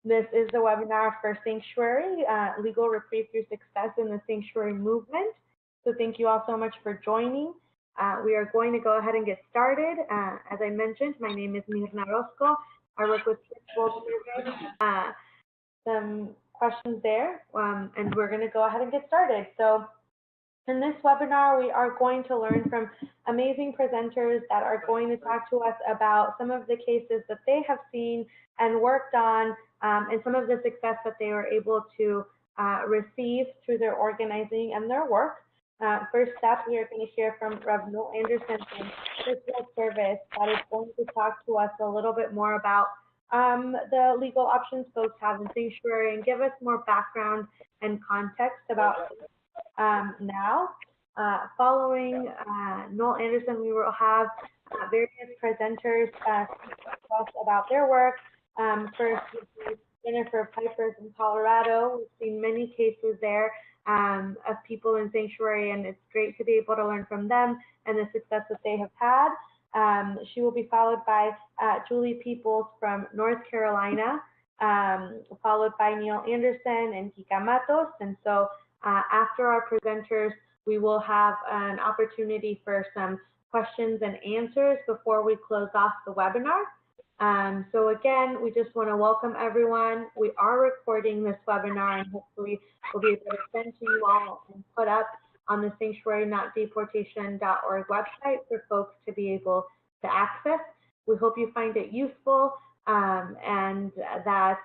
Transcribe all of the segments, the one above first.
This is the webinar for Sanctuary, Legal Reprieve Through Success in the Sanctuary Movement. So thank you all so much for joining. We are going to go ahead and get started. As I mentioned, my name is Mirna Rosco. I work with Church World Service. Some questions there, and we're going to go ahead and get started. So in this webinar, we are going to learn from amazing presenters that are going to talk to us about some of the cases that they have seen and worked on, and some of the success that they were able to receive through their organizing and their work. First up, we are going to hear from Rev. Noel Anderson from Church World Service that is going to talk to us a little bit more about the legal options folks have in sanctuary and give us more background and context about now. Following Noel Anderson, we will have various presenters speak to us about their work. First would be Jennifer Piper from Colorado. We've seen many cases there of people in sanctuary, and it's great to be able to learn from them and the success that they have had. She will be followed by Julie Peoples from North Carolina, followed by Neil Anderson and Kika Matos. And so after our presenters, we will have an opportunity for some questions and answers before we close off the webinar. So again, we just want to welcome everyone. We are recording this webinar, and hopefully we'll be able to send to you all and put up on the sanctuarynotdeportation.org website for folks to be able to access. We hope you find it useful and that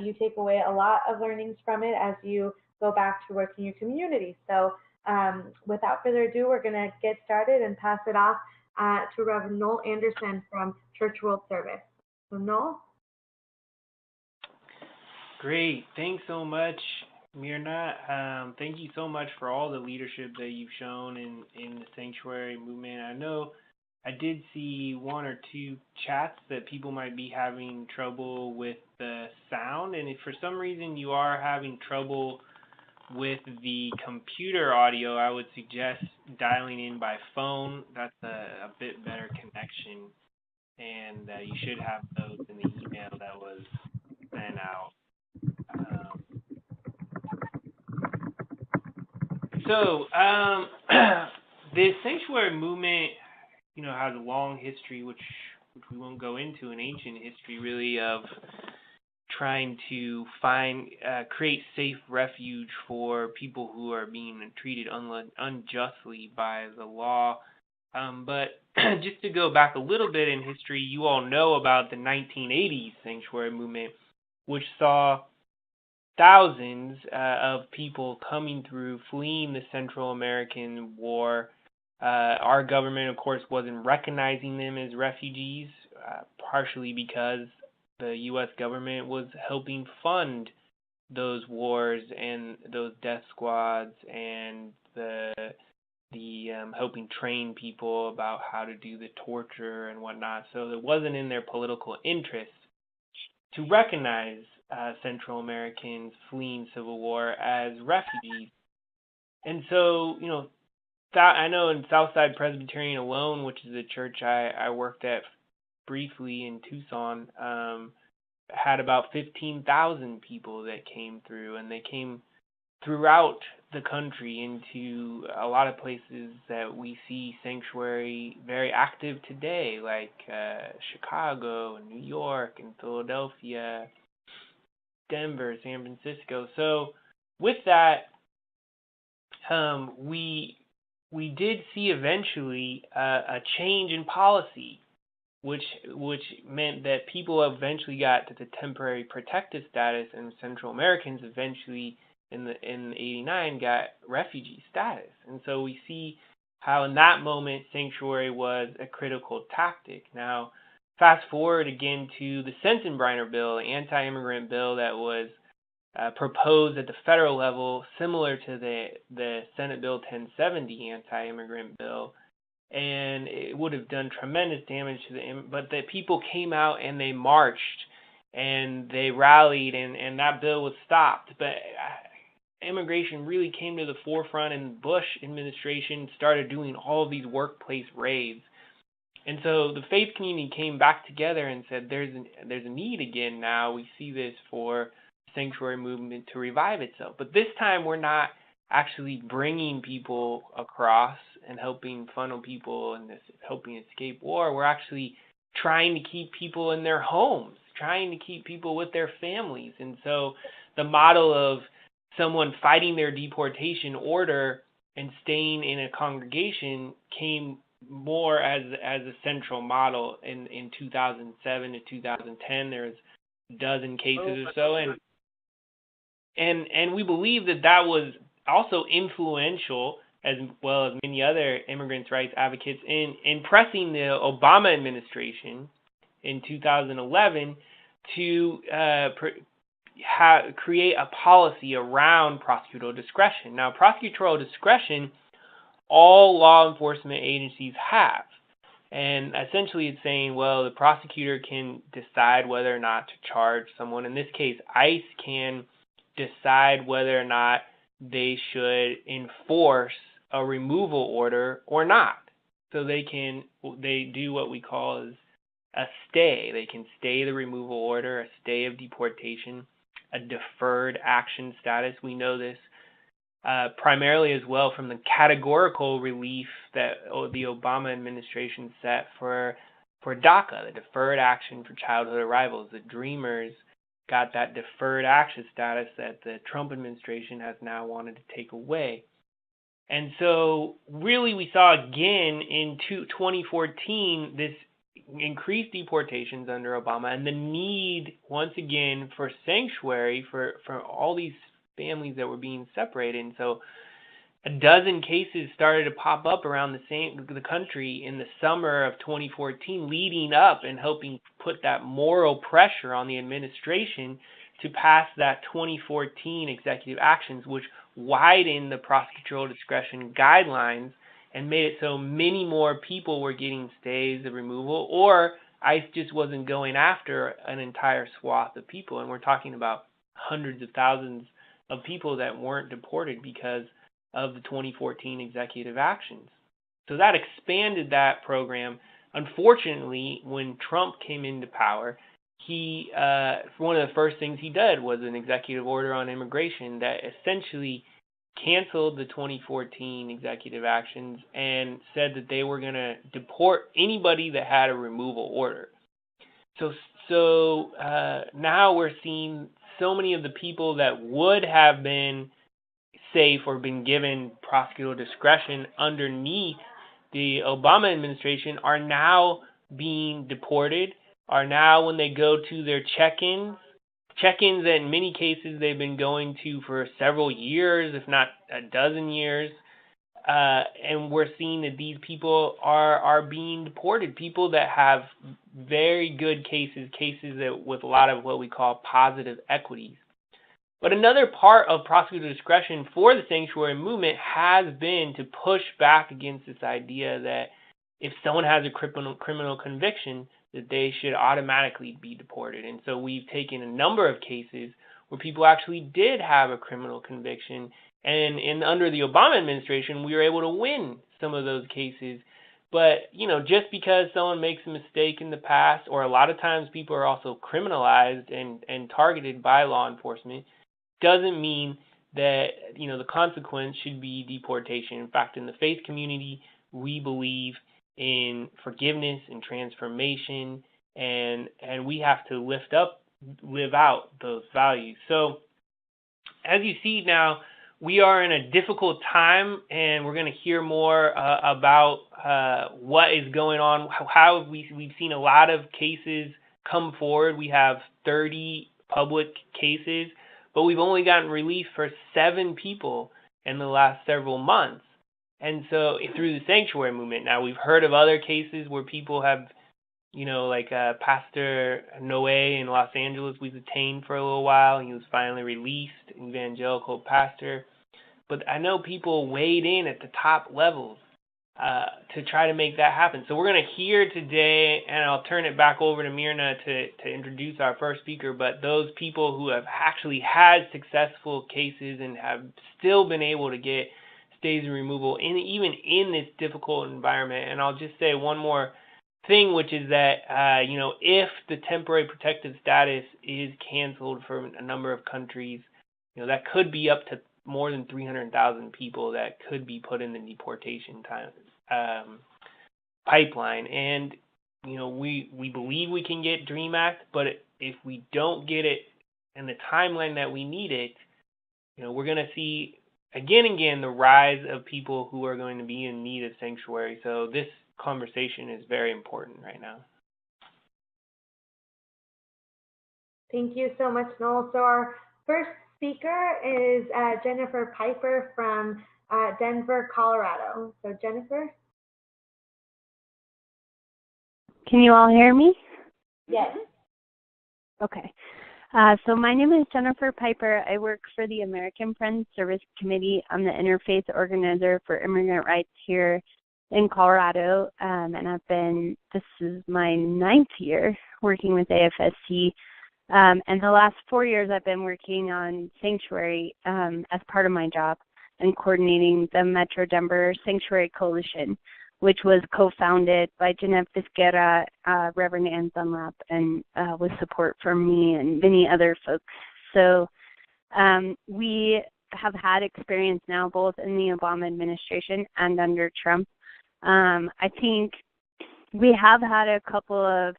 you take away a lot of learnings from it as you go back to work in your community. So without further ado, we're going to get started and pass it off to Reverend Noel Anderson from Church World Service. So Noel? Great. Thanks so much, Mirna. Thank you so much for all the leadership that you've shown in the sanctuary movement. I know I did see one or two chats that people might be having trouble with the sound, and if for some reason you are having trouble with the computer audio, I would suggest dialing in by phone. That's a bit better connection, and you should have those in the email that was sent out. So the sanctuary movement, has a long history, which we won't go into, an ancient history really of trying to create safe refuge for people who are being treated unjustly by the law. But just to go back a little bit in history, you all know about the 1980s sanctuary movement, which saw thousands of people coming through, fleeing the Central American War. Our government, of course, wasn't recognizing them as refugees, partially because the U.S. government was helping fund those wars and those death squads and the helping train people about how to do the torture and whatnot. So it wasn't in their political interest to recognize Central Americans fleeing civil war as refugees. And so, I know in Southside Presbyterian alone, which is a church I worked at briefly in Tucson, had about 15,000 people that came through, and they came throughout the country into a lot of places that we see sanctuary very active today, like Chicago and New York and Philadelphia, Denver, San Francisco. So with that, we did see eventually a change in policy, which meant that people eventually got to the temporary protective status, and Central Americans eventually in 89 got refugee status. And so we see how in that moment sanctuary was a critical tactic. Now, fast forward again to the Sensenbrenner bill, the anti-immigrant bill that was proposed at the federal level, similar to the Senate Bill 1070 anti-immigrant bill, and it would have done tremendous damage to but the people came out and they marched and they rallied, and that bill was stopped. But immigration really came to the forefront, and Bush administration started doing all of these workplace raids. And so the faith community came back together and said, there's a need again now. We see this for the sanctuary movement to revive itself. But this time we're not actually bringing people across and helping funnel people and helping escape war. We're actually trying to keep people in their homes, trying to keep people with their families. And so the model of someone fighting their deportation order and staying in a congregation came more as a central model in 2007 to 2010. There's a dozen cases or so, and we believe that was also influential, as well as many other immigrants' rights advocates, in pressing the Obama administration in 2011 to create a policy around prosecutorial discretion. Now, prosecutorial discretion, all law enforcement agencies have. And essentially it's saying, well, the prosecutor can decide whether or not to charge someone. In this case, ICE can decide whether or not they should enforce a removal order or not. So they do what we call as a stay. They can stay the removal order, a stay of deportation, a deferred action status. We know this primarily as well from the categorical relief that the Obama administration set for DACA, the deferred action for childhood arrivals. The Dreamers got that deferred action status that the Trump administration has now wanted to take away. And so really we saw again in 2014 this increased deportations under Obama and the need once again for sanctuary for all these families that were being separated. And so a dozen cases started to pop up around the country in the summer of 2014, leading up and helping put that moral pressure on the administration to pass that 2014 executive actions, which widened the prosecutorial discretion guidelines and made it so many more people were getting stays of removal, or ICE just wasn't going after an entire swath of people. And we're talking about hundreds of thousands of people that weren't deported because of the 2014 executive actions. So that expanded that program. Unfortunately, when Trump came into power, he one of the first things he did was an executive order on immigration that essentially canceled the 2014 executive actions and said that they were going to deport anybody that had a removal order. So now we're seeing so many of the people that would have been safe or been given prosecutorial discretion underneath the Obama administration are now being deported, are now when they go to their check-ins that in many cases they've been going to for several years, if not a dozen years, and we're seeing that these people are being deported, people that have very good cases that with a lot of what we call positive equities. But another part of prosecutorial discretion for the sanctuary movement has been to push back against this idea that if someone has a criminal conviction, that they should automatically be deported. And so we've taken a number of cases where people actually did have a criminal conviction, and under the Obama administration, we were able to win some of those cases. But, just because someone makes a mistake in the past, or a lot of times people are also criminalized and targeted by law enforcement, doesn't mean that, the consequence should be deportation. In fact, in the faith community, we believe in forgiveness and transformation, and we have to live out those values. So as you see now, we are in a difficult time, and we're going to hear more about what is going on, how we've seen a lot of cases come forward. We have 30 public cases, but we've only gotten relief for 7 people in the last several months. And so through the sanctuary movement. Now, we've heard of other cases where people have, like Pastor Noe in Los Angeles was detained for a little while. He was finally released, evangelical pastor. But I know people weighed in at the top levels to try to make that happen. So we're going to hear today, and I'll turn it back over to Myrna to introduce our first speaker, but those people who have actually had successful cases and have still been able to get stays of removal even in this difficult environment. And I'll just say one more thing, which is that, if the temporary protective status is canceled for a number of countries, that could be up to more than 300,000 people that could be put in the deportation pipeline. And, we believe we can get DREAM Act, but if we don't get it in the timeline that we need it, we're going to see again and again the rise of people who are going to be in need of sanctuary. So this conversation is very important right now. Thank you so much, Noel. So our first speaker is Jennifer Piper from Denver, Colorado. So Jennifer? Can you all hear me? Yes. Okay. So my name is Jennifer Piper. I work for the American Friends Service Committee. I'm the interfaith organizer for immigrant rights here in Colorado, and this is my 9th year working with AFSC. And the last 4 years I've been working on sanctuary as part of my job and coordinating the Metro Denver Sanctuary Coalition, which was co-founded by Jeanette Vizquera, Reverend Ann Dunlap, and with support from me and many other folks. So we have had experience now both in the Obama administration and under Trump. I think we have had a couple of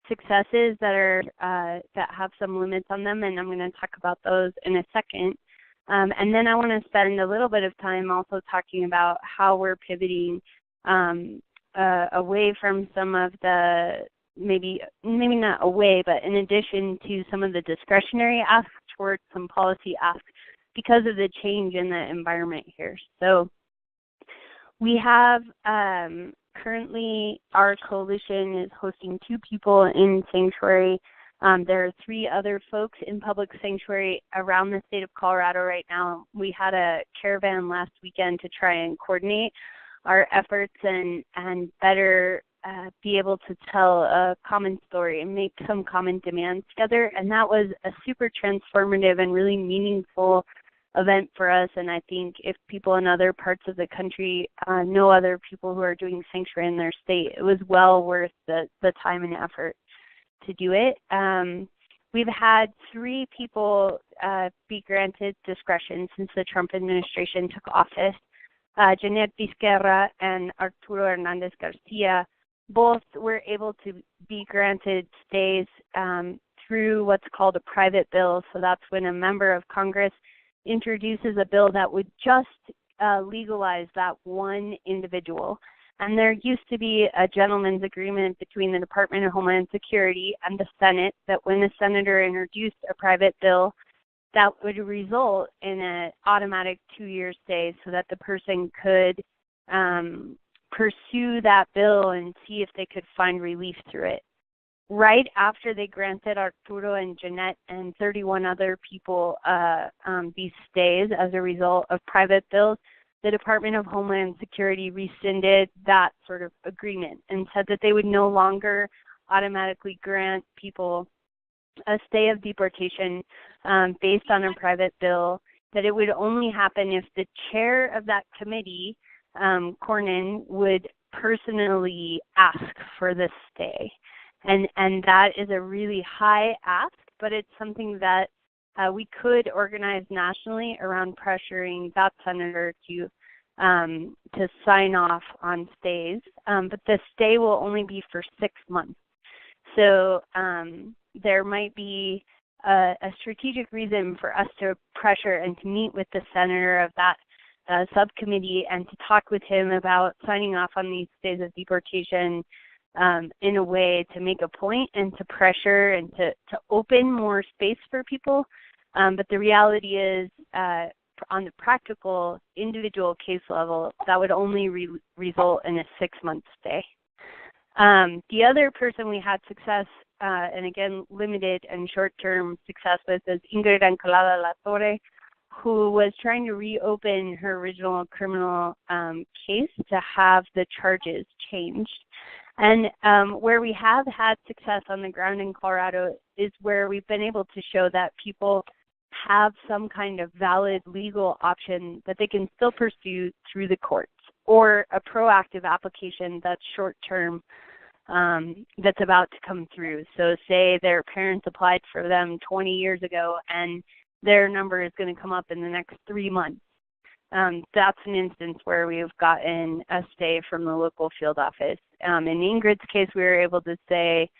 successes that have some limits on them, and I'm going to talk about those in a second. And then I want to spend a little bit of time also talking about how we're pivoting away from some of the maybe not away, but in addition to some of the discretionary asks towards some policy asks because of the change in the environment here. So we have currently our coalition is hosting 2 people in sanctuary. There are 3 other folks in public sanctuary around the state of Colorado right now. We had a caravan last weekend to try and coordinate our efforts and better be able to tell a common story and make some common demands together. And that was a super transformative and really meaningful event for us. And I think if people in other parts of the country know other people who are doing sanctuary in their state, it was well worth the time and effort to do it. We've had 3 people be granted discretion since the Trump administration took office. Jeanette Vizquera and Arturo Hernandez Garcia both were able to be granted stays through what's called a private bill. So that's when a member of Congress introduces a bill that would just legalize that one individual. And there used to be a gentleman's agreement between the Department of Homeland Security and the Senate that when a senator introduced a private bill, that would result in an automatic 2-year stay so that the person could pursue that bill and see if they could find relief through it. Right after they granted Arturo and Jeanette and 31 other people these stays as a result of private bills, the Department of Homeland Security rescinded that sort of agreement and said that they would no longer automatically grant people a stay of deportation based on a private bill, that it would only happen if the chair of that committee, Cornyn, would personally ask for the stay. And that is a really high ask, but it's something that we could organize nationally around pressuring that senator to sign off on stays. But the stay will only be for 6 months. So there might be a strategic reason for us to pressure and to meet with the senator of that subcommittee and to talk with him about signing off on these stays of deportation in a way to make a point and to pressure and to open more space for people. But the reality is, on the practical individual case level, that would only result in a 6-month stay. The other person we had success, and again, limited and short-term success with, is Ingrid Encalada La Torre, who was trying to reopen her original criminal case to have the charges changed. And where we have had success on the ground in Colorado is where we've been able to show that people have some kind of valid legal option that they can still pursue through the courts, or a proactive application that's short-term that's about to come through. So say their parents applied for them 20 years ago and their number is going to come up in the next 3 months. That's an instance where we've gotten a stay from the local field office. In Ingrid's case, we were able to say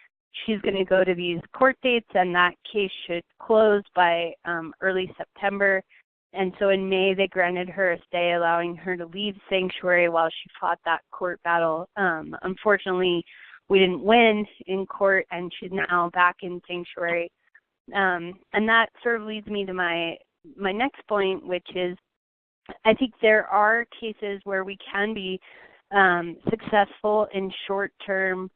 she's going to go to these court dates and that case should close by early September. And so in May, they granted her a stay, allowing her to leave sanctuary while she fought that court battle. Unfortunately, we didn't win in court, and she's now back in sanctuary. And that sort of leads me to my next point, which is I think there are cases where we can be successful in short-term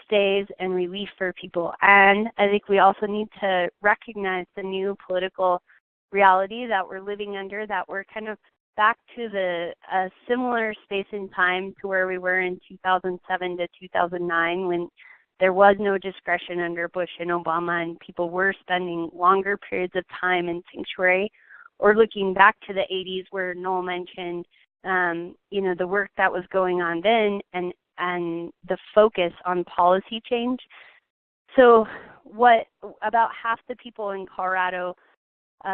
stays and relief for people. And I think we also need to recognize the new political reality that we're living under, that we're kind of back to a similar space and time to where we were in 2007 to 2009 when there was no discretion under Bush and Obama and people were spending longer periods of time in sanctuary, or looking back to the 80s where Noel mentioned, the work that was going on then and the focus on policy change. So about half the people in Colorado,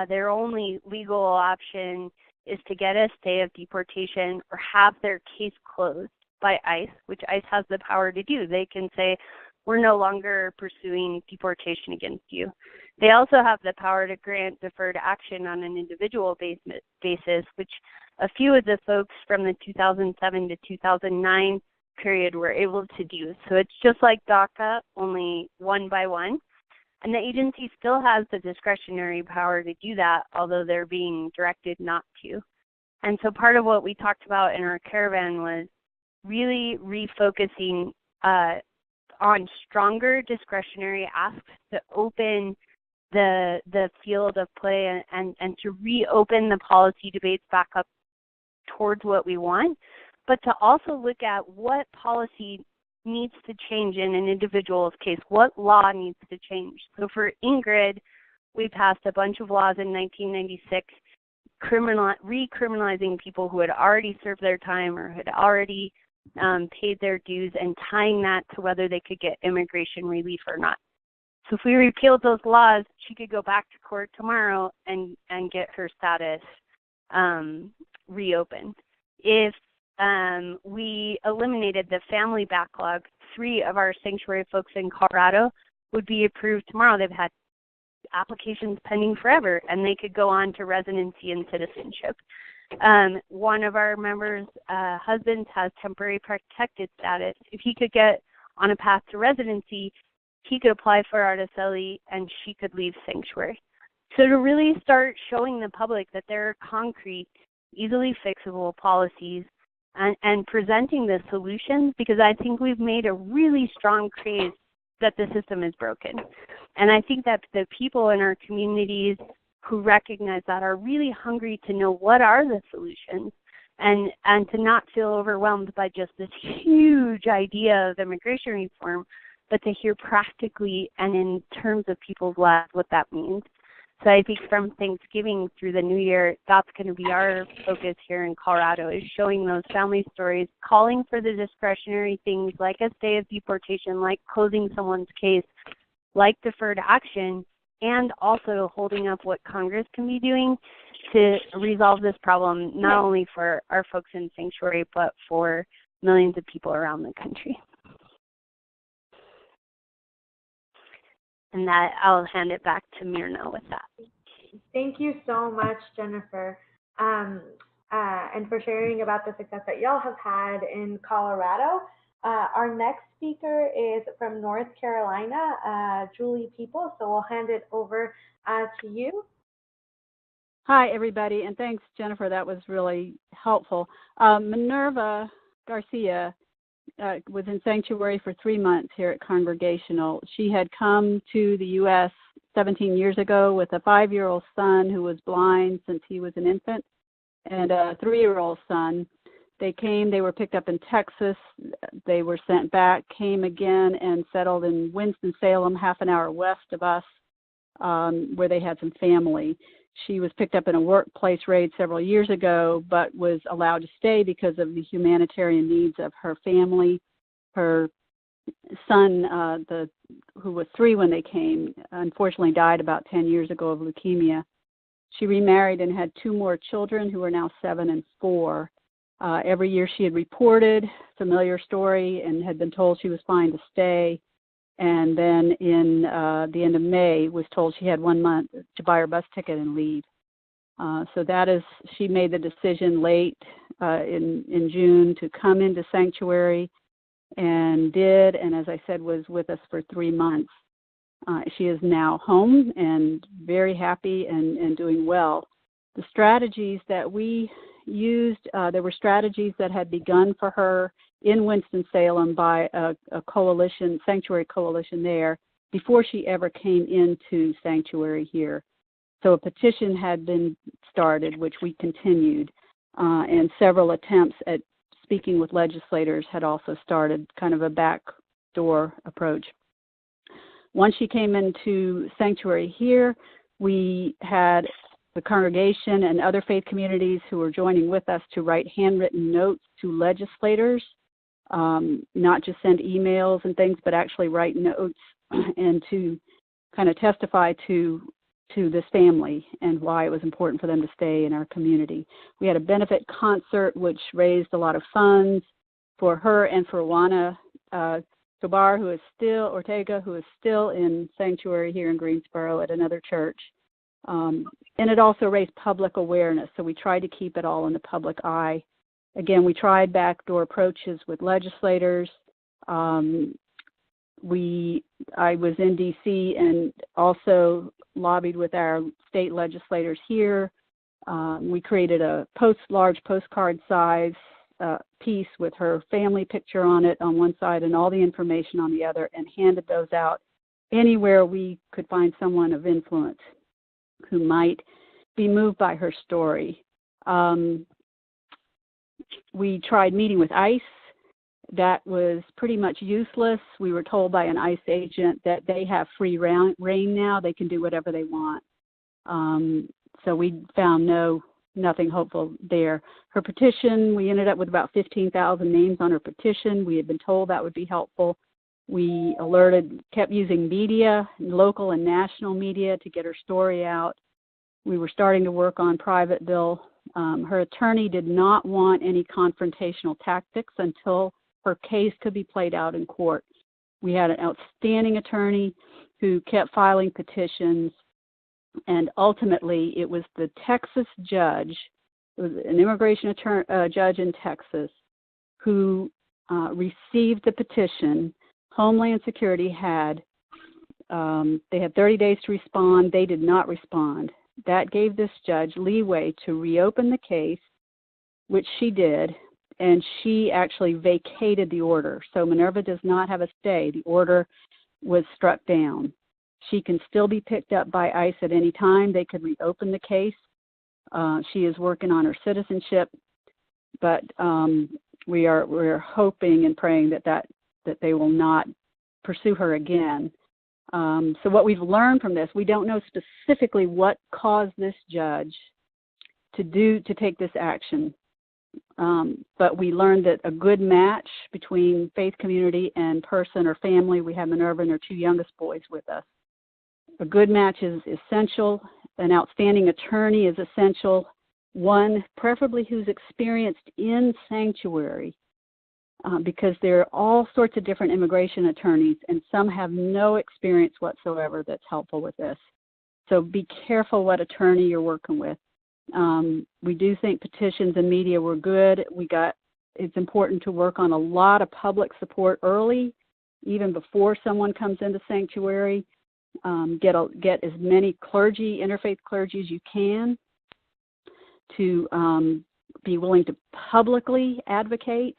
their only legal option is to get a stay of deportation or have their case closed by ICE, which ICE has the power to do. They can say, we're no longer pursuing deportation against you. They also have the power to grant deferred action on an individual basis, which a few of the folks from the 2007 to 2009 period were able to do. So it's just like DACA, only one by one. And the agency still has the discretionary power to do that, although they're being directed not to. And so part of what we talked about in our caravan was really refocusing on stronger discretionary asks to open the field of play and to reopen the policy debates back up towards what we want, but to also look at what policy needs to change in an individual's case, what law needs to change. So for Ingrid, we passed a bunch of laws in 1996 recriminalizing people who had already served their time or had already paid their dues and tying that to whether they could get immigration relief or not. So if we repealed those laws, she could go back to court tomorrow and get her status reopened. If we eliminated the family backlog, 3 of our sanctuary folks in Colorado would be approved tomorrow. They've had applications pending forever, and they could go on to residency and citizenship. One of our members' husbands has temporary protected status. If he could get on a path to residency, he could apply for Araceli and she could leave sanctuary. So to really start showing the public that there are concrete, easily fixable policies and presenting the solutions, because I think we've made a really strong case that the system is broken. And I think that the people in our communities who recognize that are really hungry to know what are the solutions and to not feel overwhelmed by just this huge idea of immigration reform, but to hear practically and in terms of people's lives what that means. So I think from Thanksgiving through the New Year, that's going to be our focus here in Colorado, is showing those family stories, calling for the discretionary things like a stay of deportation, like closing someone's case, like deferred action, and also holding up what Congress can be doing to resolve this problem, not only for our folks in sanctuary, but for millions of people around the country. And that I'll hand it back to Myrna with that. Thank you so much, Jennifer, and for sharing about the success that y'all have had in Colorado. Our next speaker is from North Carolina, Julie People, so we'll hand it over to you. Hi, everybody, and thanks, Jennifer. That was really helpful. Minerva Garcia was in sanctuary for 3 months here at Congregational. She had come to the U.S. 17 years ago with a 5-year-old son who was blind since he was an infant, and a 3-year-old son. They came, they were picked up in Texas, they were sent back, came again and settled in Winston-Salem, half an hour west of us, where they had some family. She was picked up in a workplace raid several years ago, but was allowed to stay because of the humanitarian needs of her family. Her son, who was 3 when they came, unfortunately died about 10 years ago of leukemia. She remarried and had 2 more children who are now 7 and 4. Every year she had reported, familiar story, and had been told she was fine to stay. And then in the end of May was told she had 1 month to buy her bus ticket and leave. So that is, she made the decision late in June to come into Sanctuary, and did, and as I said, was with us for 3 months. She is now home and very happy and doing well. The strategies that we used, there were strategies that had begun for her in Winston-Salem by a coalition, Sanctuary Coalition there, before she ever came into Sanctuary here. So a petition had been started, which we continued, and several attempts at speaking with legislators had also started, kind of a backdoor approach. Once she came into Sanctuary here, we had the congregation and other faith communities who were joining with us to write handwritten notes to legislators, not just send emails and things, but actually write notes and to kind of testify to this family and why it was important for them to stay in our community. We had a benefit concert which raised a lot of funds for her and for Juana Tobar, Ortega, who is still in Sanctuary here in Greensboro at another church. And it also raised public awareness, so we tried to keep it all in the public eye. Again, we tried backdoor approaches with legislators. I was in D.C. and also lobbied with our state legislators here. We created a large postcard size piece with her family picture on it on one side and all the information on the other, and handed those out anywhere we could find someone of influence who might be moved by her story. We tried meeting with ICE. That was pretty much useless. We were told by an ICE agent that they have free reign now. They can do whatever they want. So we found nothing hopeful there. Her petition, we ended up with about 15,000 names on her petition. We had been told that would be helpful. We kept using media, local and national media, to get her story out. We were starting to work on private bill. Her attorney did not want any confrontational tactics until her case could be played out in court. We had an outstanding attorney who kept filing petitions, and ultimately it was the Texas judge, it was an immigration judge in Texas, who received the petition. Homeland Security they had 30 days to respond. They did not respond. That gave this judge leeway to reopen the case, which she did, and she actually vacated the order. So Minerva does not have a stay. The order was struck down. She can still be picked up by ICE at any time. They could reopen the case. She is working on her citizenship, but we're hoping and praying that they will not pursue her again. So what we've learned from this, we don't know specifically what caused this judge to take this action. But we learned that a good match between faith community and person or family, we have Minerva and her 2 youngest boys with us. A good match is essential. An outstanding attorney is essential. One, preferably who's experienced in Sanctuary, because there are all sorts of different immigration attorneys, and some have no experience whatsoever that's helpful with this. So be careful what attorney you're working with. We do think petitions and media were good. It's important to work on a lot of public support early, even before someone comes into Sanctuary. Get as many interfaith clergy as you can to be willing to publicly advocate,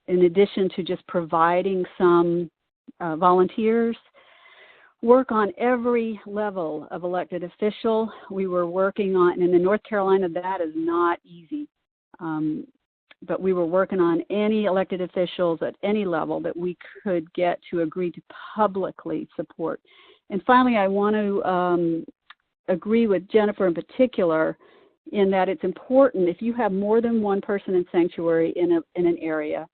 in addition to just providing some volunteers. Work on every level of elected official. We were working on, and in North Carolina, that is not easy. But we were working on any elected officials at any level that we could get to agree to publicly support. And finally, I want to agree with Jennifer in particular in that it's important, if you have more than one person in Sanctuary in an area,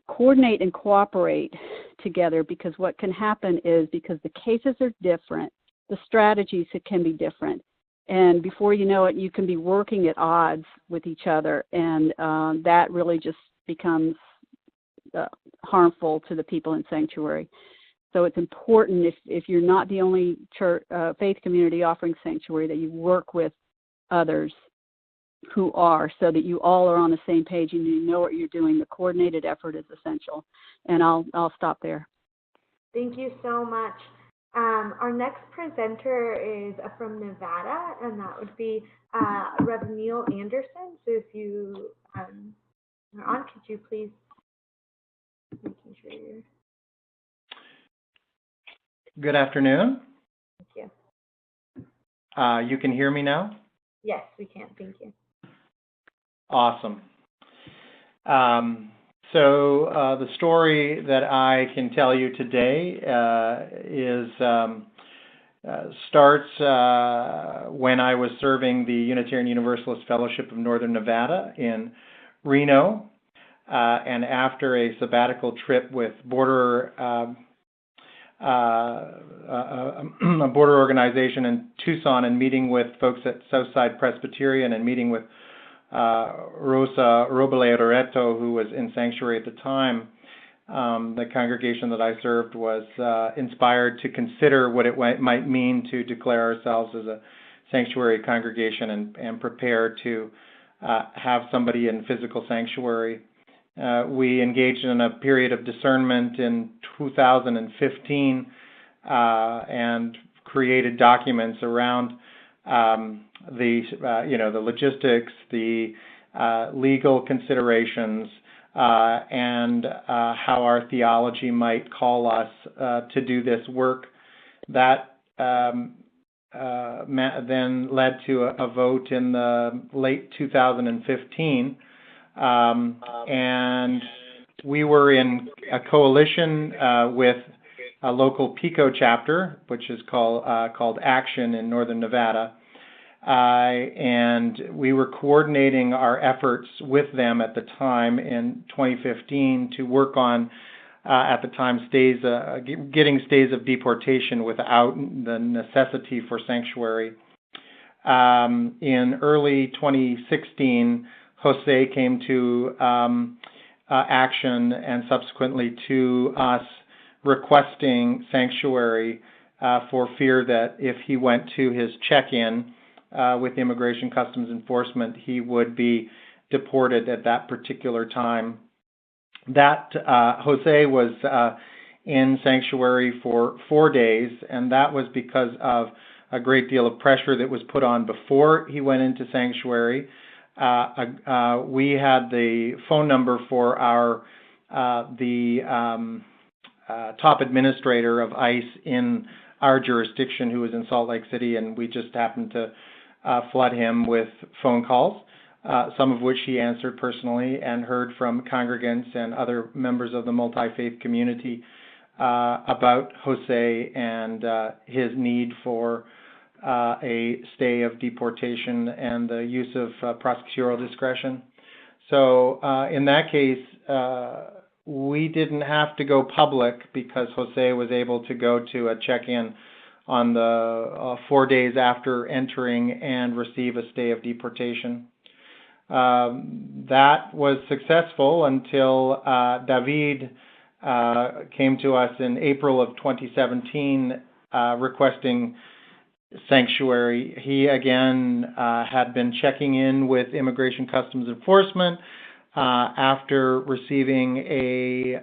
coordinate and cooperate together, because what can happen is, because the cases are different, the strategies can be different. And before you know it, you can be working at odds with each other, and that really just becomes harmful to the people in Sanctuary. So it's important, if you're not the only church, faith community offering Sanctuary, that you work with others who are, so that you all are on the same page and you know what you're doing. The coordinated effort is essential. And I'll stop there. Thank you so much. Our next presenter is from Nevada, and that would be Reverend Neil Anderson. So if you are on, could you please making sure you're... Good afternoon. Thank you. You can hear me now? Yes, we can. Thank you. Awesome. So the story that I can tell you today starts when I was serving the Unitarian Universalist Fellowship of Northern Nevada in Reno, and after a sabbatical trip with a border organization in Tucson, and meeting with folks at Southside Presbyterian, and meeting with Rosa Robledo, who was in Sanctuary at the time. The congregation that I served was inspired to consider what it might mean to declare ourselves as a sanctuary congregation and prepare to have somebody in physical sanctuary. We engaged in a period of discernment in 2015 and created documents around the logistics, the legal considerations, and how our theology might call us to do this work. That then led to a vote in the late 2015, and we were in a coalition with a local PICO chapter, which is called Action in Northern Nevada, and we were coordinating our efforts with them at the time in 2015 to work on, at the time, getting stays of deportation without the necessity for sanctuary. In early 2016, Jose came to Action and subsequently to us, requesting sanctuary for fear that if he went to his check-in with Immigration Customs Enforcement, he would be deported at that particular time. That Jose was in sanctuary for 4 days, and that was because of a great deal of pressure that was put on before he went into sanctuary. We had the phone number for the top administrator of ICE in our jurisdiction, who was in Salt Lake City, and we just happened to flood him with phone calls, some of which he answered personally, and heard from congregants and other members of the multi-faith community about Jose and his need for a stay of deportation and the use of prosecutorial discretion. So in that case, we didn't have to go public because Jose was able to go to a check-in on the 4 days after entering and receive a stay of deportation. That was successful until David came to us in April of 2017 requesting sanctuary. He again had been checking in with Immigration Customs Enforcement after receiving a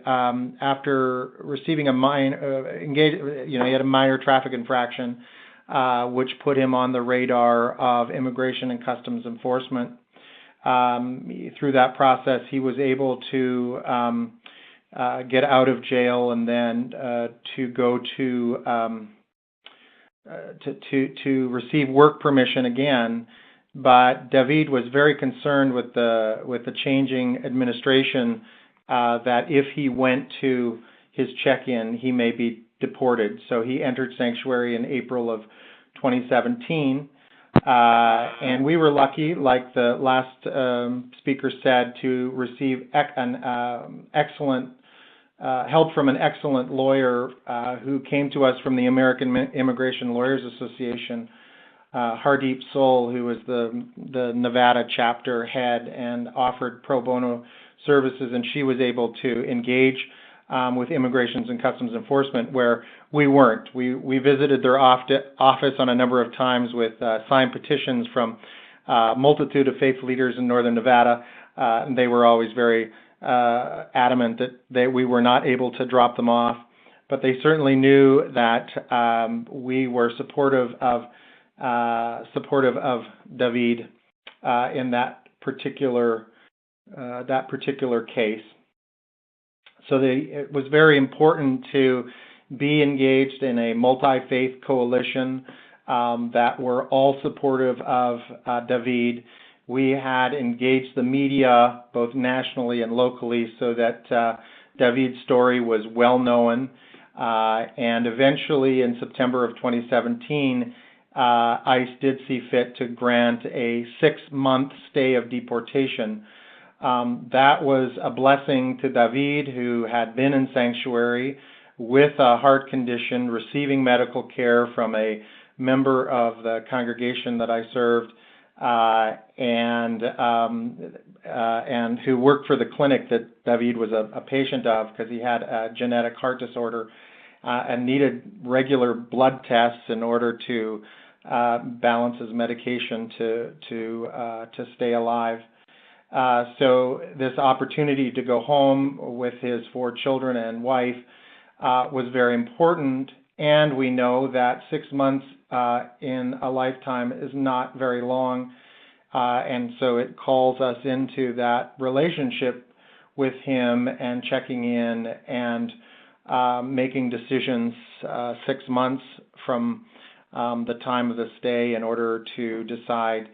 he had a minor traffic infraction, which put him on the radar of Immigration and Customs Enforcement. Through that process, he was able to get out of jail and then to go to receive work permission again. But David was very concerned with the changing administration that if he went to his check-in, he may be deported. So he entered sanctuary in April of 2017. And we were lucky, like the last speaker said, to receive excellent help from an excellent lawyer who came to us from the American Immigration Lawyers Association, Hardeep Soul, who was the Nevada chapter head and offered pro bono services, and she was able to engage with Immigrations and Customs Enforcement where we weren't. We visited their office on a number of times with signed petitions from a multitude of faith leaders in northern Nevada, and they were always very adamant that we were not able to drop them off, but they certainly knew that we were supportive of David in that particular case. So it was very important to be engaged in a multi-faith coalition that were all supportive of David. We had engaged the media both nationally and locally so that David's story was well known. And eventually in September of 2017, ICE did see fit to grant a 6-month stay of deportation. That was a blessing to David, who had been in sanctuary with a heart condition, receiving medical care from a member of the congregation that I served, and who worked for the clinic that David was a patient of, because he had a genetic heart disorder and needed regular blood tests in order to balance his medication to stay alive. So this opportunity to go home with his 4 children and wife was very important, and we know that 6 months in a lifetime is not very long, and so it calls us into that relationship with him and checking in and making decisions 6 months from the time of the stay in order to decide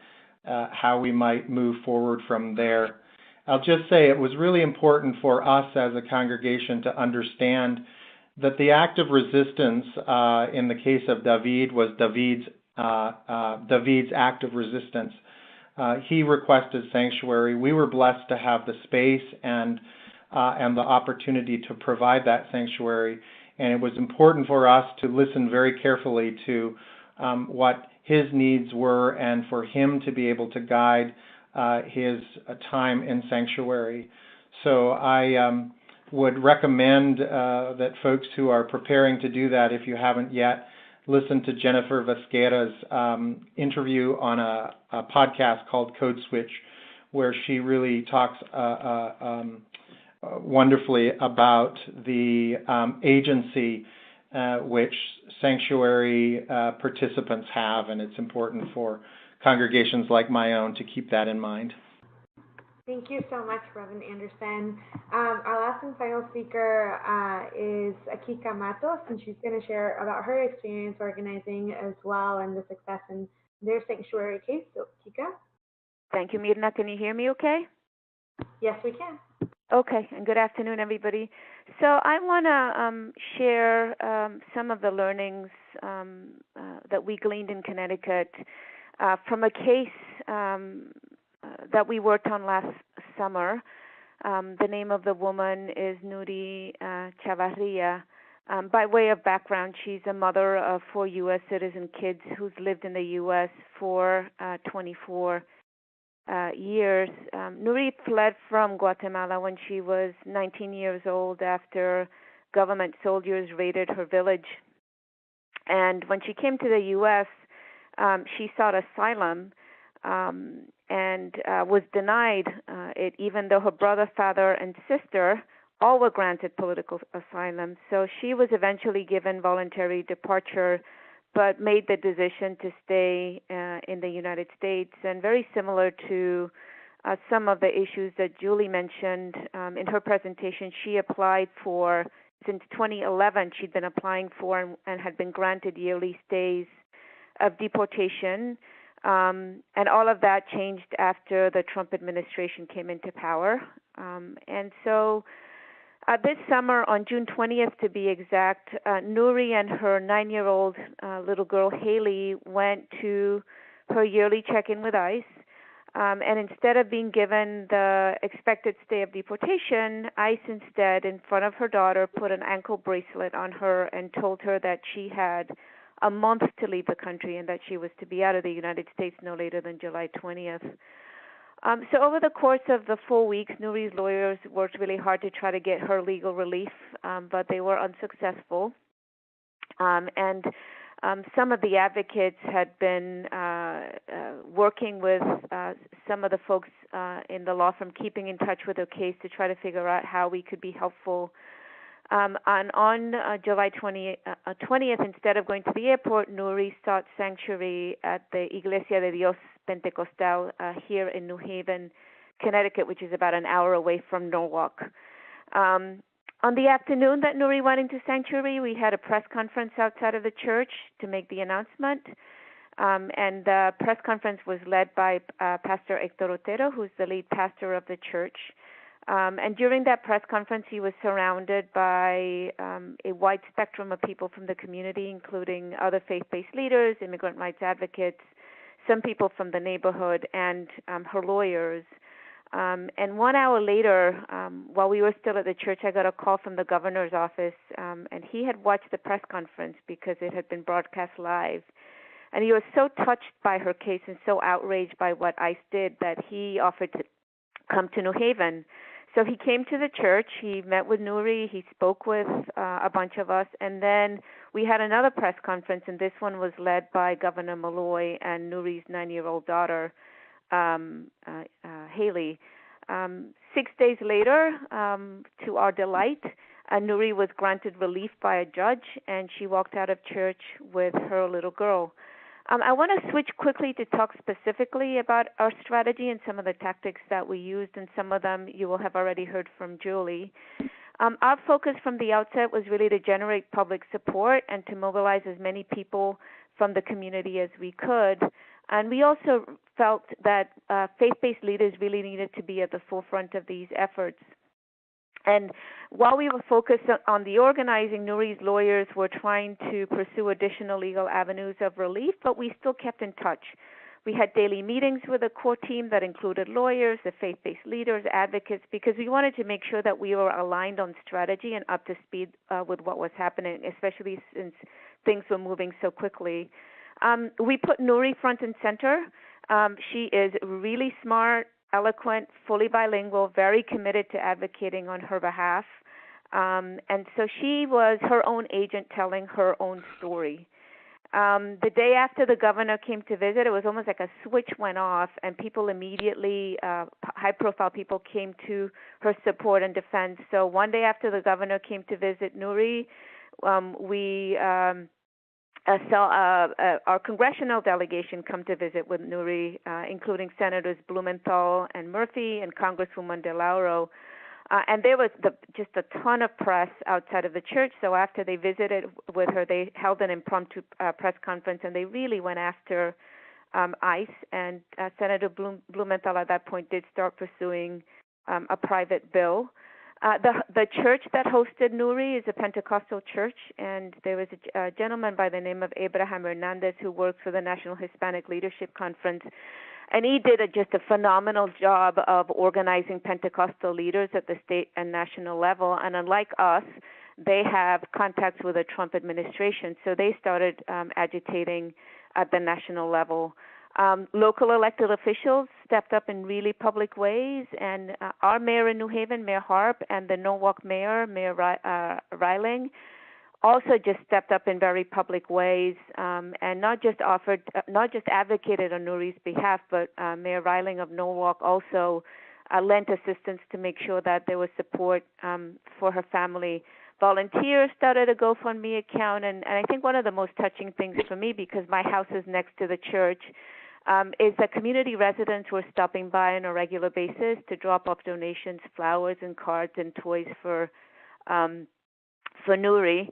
how we might move forward from there. I'll just say it was really important for us as a congregation to understand that the act of resistance in the case of David was David's act of resistance. He requested sanctuary. We were blessed to have the space and the opportunity to provide that sanctuary, and it was important for us to listen very carefully to what his needs were and for him to be able to guide his time in sanctuary. So I would recommend that folks who are preparing to do that, if you haven't yet, listen to Jennifer Vasquera's interview on a podcast called Code Switch, where she really talks wonderfully about the agency which sanctuary participants have, and it's important for congregations like my own to keep that in mind. Thank you so much, Reverend Anderson. Our last and final speaker is Akika Matos, and she's going to share about her experience organizing as well and the success in their sanctuary case. So, Akika? Thank you, Mirna. Can you hear me okay? Yes, we can. Okay, and good afternoon, everybody. So I want to share some of the learnings that we gleaned in Connecticut from a case that we worked on last summer. The name of the woman is Nuri Chavarria. By way of background, she's a mother of 4 U.S. citizen kids who's lived in the U.S. for 24 years. Nuri fled from Guatemala when she was 19 years old after government soldiers raided her village. And when she came to the U.S., she sought asylum and was denied it, even though her brother, father, and sister all were granted political asylum. So she was eventually given voluntary departure, but made the decision to stay in the United States. And very similar to some of the issues that Julie mentioned in her presentation, she applied for, since 2011, she'd been applying for and had been granted yearly stays of deportation. And all of that changed after the Trump administration came into power. And so this summer, on June 20th to be exact, Nuri and her 9-year-old little girl, Haley, went to her yearly check-in with ICE. And instead of being given the expected stay of deportation, ICE instead, in front of her daughter, put an ankle bracelet on her and told her that she had a month to leave the country and that she was to be out of the United States no later than July 20th. So over the course of the 4 weeks, Nouri's lawyers worked really hard to try to get her legal relief, but they were unsuccessful. And some of the advocates had been working with some of the folks in the law firm, keeping in touch with her case to try to figure out how we could be helpful. And on July 20th, instead of going to the airport, Nouri sought sanctuary at the Iglesia de Dios Pentecostal here in New Haven, Connecticut, which is about an hour away from Norwalk. On the afternoon that Nouri went into sanctuary, we had a press conference outside of the church to make the announcement. And the press conference was led by Pastor Hector Otero, who's the lead pastor of the church. And during that press conference, he was surrounded by a wide spectrum of people from the community, including other faith-based leaders, immigrant rights advocates, some people from the neighborhood, and her lawyers. And 1 hour later, while we were still at the church, I got a call from the governor's office, and he had watched the press conference because it had been broadcast live. And he was so touched by her case and so outraged by what ICE did that he offered to come to New Haven. So he came to the church, he met with Nouri, he spoke with a bunch of us, and then we had another press conference, and this one was led by Governor Malloy and Nouri's 9-year-old daughter, Haley. 6 days later, to our delight, Nouri was granted relief by a judge, and she walked out of church with her little girl. I want to switch quickly to talk specifically about our strategy and some of the tactics that we used, and some of them you will have already heard from Julie. Our focus from the outset was really to generate public support and to mobilize as many people from the community as we could. And we also felt that faith-based leaders really needed to be at the forefront of these efforts. And while we were focused on the organizing, Nouri's lawyers were trying to pursue additional legal avenues of relief, but we still kept in touch. We had daily meetings with a core team that included lawyers, the faith-based leaders, advocates, because we wanted to make sure that we were aligned on strategy and up to speed with what was happening, especially since things were moving so quickly. We put Nouri front and center. She is really smart, eloquent, fully bilingual, very committed to advocating on her behalf. And so she was her own agent telling her own story. The day after the governor came to visit, it was almost like a switch went off, and people immediately, high-profile people, came to her support and defense. So one day after the governor came to visit Nouri, we saw our congressional delegation come to visit with Nouri, including Senators Blumenthal and Murphy and Congresswoman DeLauro. And there was just a ton of press outside of the church. So after they visited with her, they held an impromptu press conference, and they really went after ICE. And Senator Blumenthal at that point did start pursuing a private bill. The church that hosted Nouri is a Pentecostal church, and there was a gentleman by the name of Abraham Hernandez who works for the National Hispanic Leadership Conference, and he did just a phenomenal job of organizing Pentecostal leaders at the state and national level. And unlike us, they have contacts with the Trump administration, so they started agitating at the national level. Local elected officials stepped up in really public ways, and our mayor in New Haven, Mayor Harp, and the Norwalk mayor, Mayor Reiling, also just stepped up in very public ways, and not just advocated on Nouri's behalf, but Mayor Reiling of Norwalk also lent assistance to make sure that there was support for her family. Volunteers started a GoFundMe account, and I think one of the most touching things for me, because my house is next to the church, is that community residents were stopping by on a regular basis to drop off donations, flowers and cards and toys for Nouri.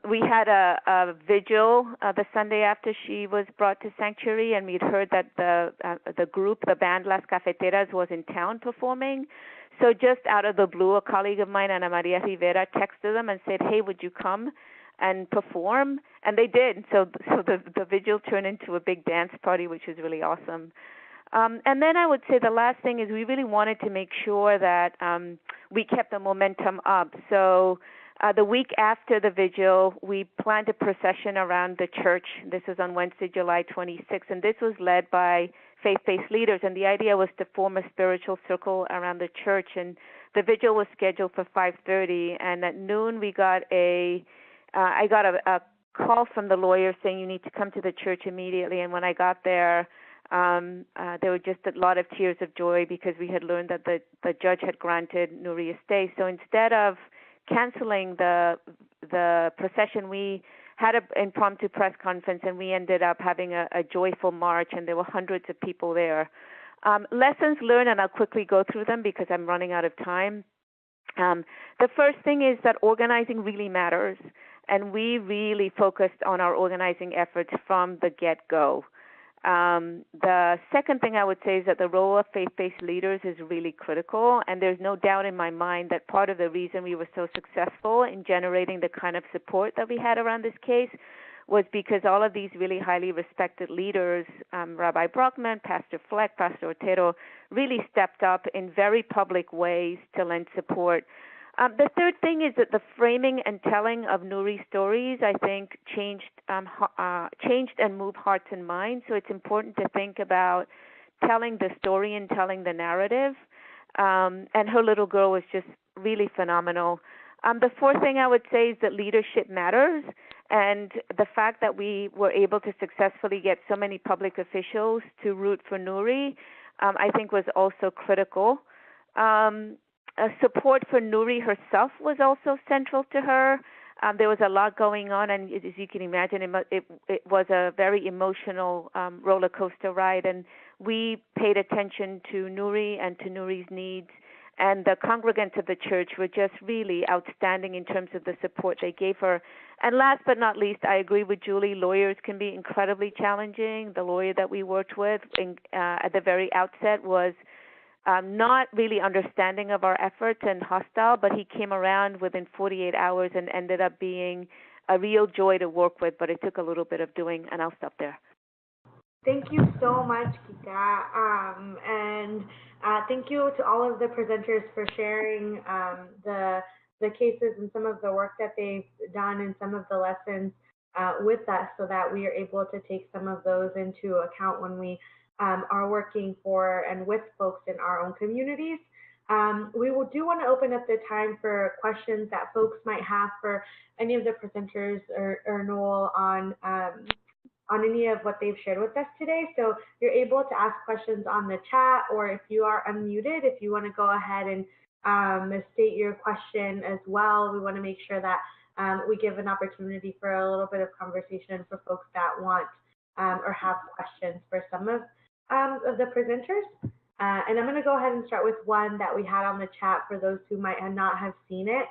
We had a vigil the Sunday after she was brought to sanctuary, and we'd heard that the band Las Cafeteras was in town performing. So just out of the blue, a colleague of mine, Ana Maria Rivera, texted them and said, "Hey, would you come and perform?" And they did. So the vigil turned into a big dance party, which was really awesome. And then I would say the last thing is we really wanted to make sure that we kept the momentum up. So the week after the vigil, we planned a procession around the church. This was on Wednesday, July 26th, and this was led by faith-based leaders. And the idea was to form a spiritual circle around the church. And the vigil was scheduled for 5:30, and at noon I got a call from the lawyer saying you need to come to the church immediately. And when I got there, there were just a lot of tears of joy because we had learned that the judge had granted Nuri a stay. So instead of canceling the procession, we had an impromptu press conference, and we ended up having a joyful march, and there were hundreds of people there. Lessons learned, and I'll quickly go through them because I'm running out of time. The first thing is that organizing really matters, and we really focused on our organizing efforts from the get-go. The second thing I would say is that the role of faith-based leaders is really critical, and there's no doubt in my mind that part of the reason we were so successful in generating the kind of support that we had around this case was because all of these really highly respected leaders, Rabbi Brockman, Pastor Fleck, Pastor Otero, really stepped up in very public ways to lend support. The third thing is that the framing and telling of Nuri's stories, I think, changed and moved hearts and minds. So it's important to think about telling the story and telling the narrative. And her little girl was just really phenomenal. The fourth thing I would say is that leadership matters. And the fact that we were able to successfully get so many public officials to root for Nuri, I think was also critical. Support for Nuri herself was also central to her. There was a lot going on, and as you can imagine, it was a very emotional roller coaster ride. And we paid attention to Nuri and to Nuri's needs. And the congregants of the church were just really outstanding in terms of the support they gave her. And last but not least, I agree with Julie, lawyers can be incredibly challenging. The lawyer that we worked with at the very outset was not really understanding of our efforts and hostile, but he came around within 48 hours and ended up being a real joy to work with, but it took a little bit of doing, and I'll stop there. Thank you so much, Kika. And thank you to all of the presenters for sharing the cases and some of the work that they've done and some of the lessons with us so that we are able to take some of those into account when we are working for and with folks in our own communities. We do want to open up the time for questions that folks might have for any of the presenters or Noel on any of what they've shared with us today. So you're able to ask questions on the chat, or if you are unmuted, if you want to go ahead and state your question as well. We want to make sure that we give an opportunity for a little bit of conversation for folks that want or have questions for some of the presenters. And I'm going to go ahead and start with one that we had on the chat for those who might not have seen it.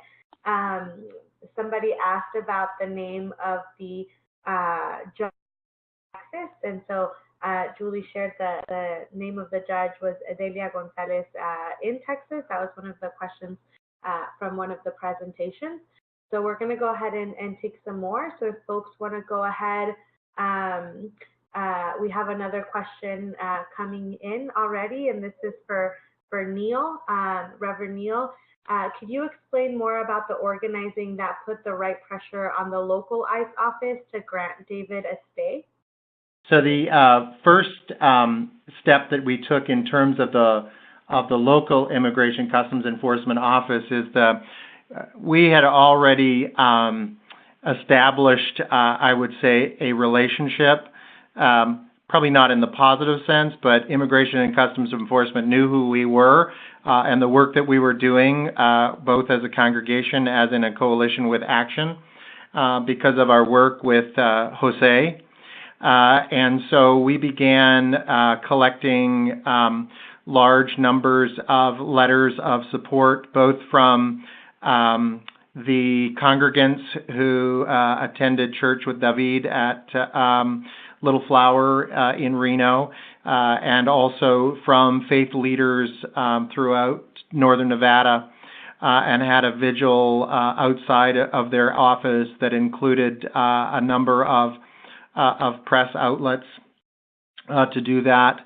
Somebody asked about the name of the judge in Texas, and so Julie shared the name of the judge was Adelia Gonzalez in Texas. That was one of the questions from one of the presentations. So we're going to go ahead and take some more. So if folks want to go ahead, we have another question coming in already, and this is for Neil, Reverend Neil. Could you explain more about the organizing that put the right pressure on the local ICE office to grant David a stay? So the first step that we took in terms of the local Immigration Customs Enforcement Office is we had already established, I would say, a relationship. Probably not in the positive sense, but Immigration and Customs Enforcement knew who we were and the work that we were doing, both as a congregation as in a coalition with Action, because of our work with Jose. And so we began collecting large numbers of letters of support, both from the congregants who attended church with David at Little Flower in Reno, and also from faith leaders throughout northern Nevada. and had a vigil outside of their office that included a number of press outlets to do that.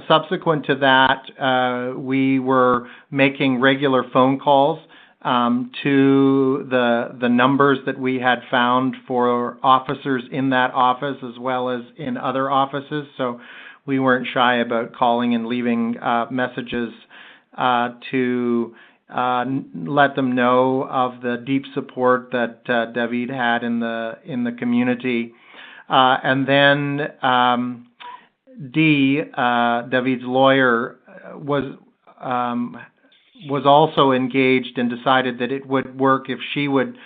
Subsequent to that, we were making regular phone calls to the numbers that we had found for officers in that office as well as in other offices. So we weren't shy about calling and leaving messages to let them know of the deep support that David had in the community. And then David's lawyer, was also engaged and decided that it would work if she would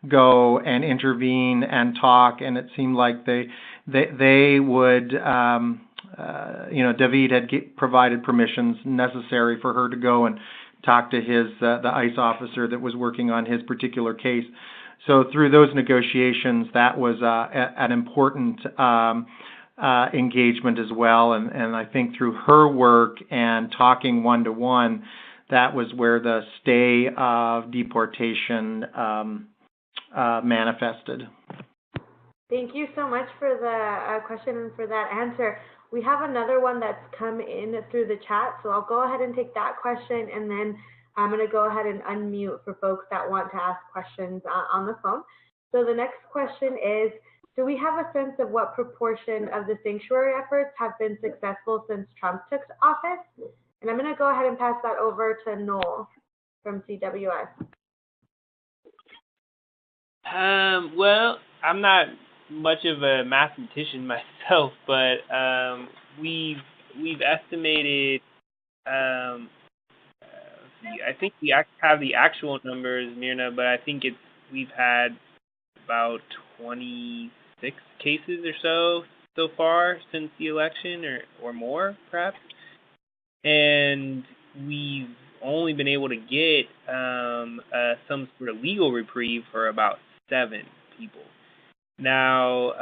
go and intervene and talk. And it seemed like they would, David had provided permissions necessary for her to go and talk to the ICE officer that was working on his particular case. So through those negotiations, that was an important engagement as well. And I think through her work and talking one-to-one, that was where the stay of deportation manifested. Thank you so much for the question and for that answer. We have another one that's come in through the chat, so I'll go ahead and take that question, and then I'm going to go ahead and unmute for folks that want to ask questions on the phone. So the next question is, do we have a sense of what proportion of the sanctuary efforts have been successful since Trump took office? And I'm going to go ahead and pass that over to Noel from CWS. Well, I'm not much of a mathematician myself, but we've estimated. I think we have the actual numbers, Myrna, but I think we've had about 26 cases or so far since the election, or more, perhaps. And we've only been able to get some sort of legal reprieve for about 7 people. Now,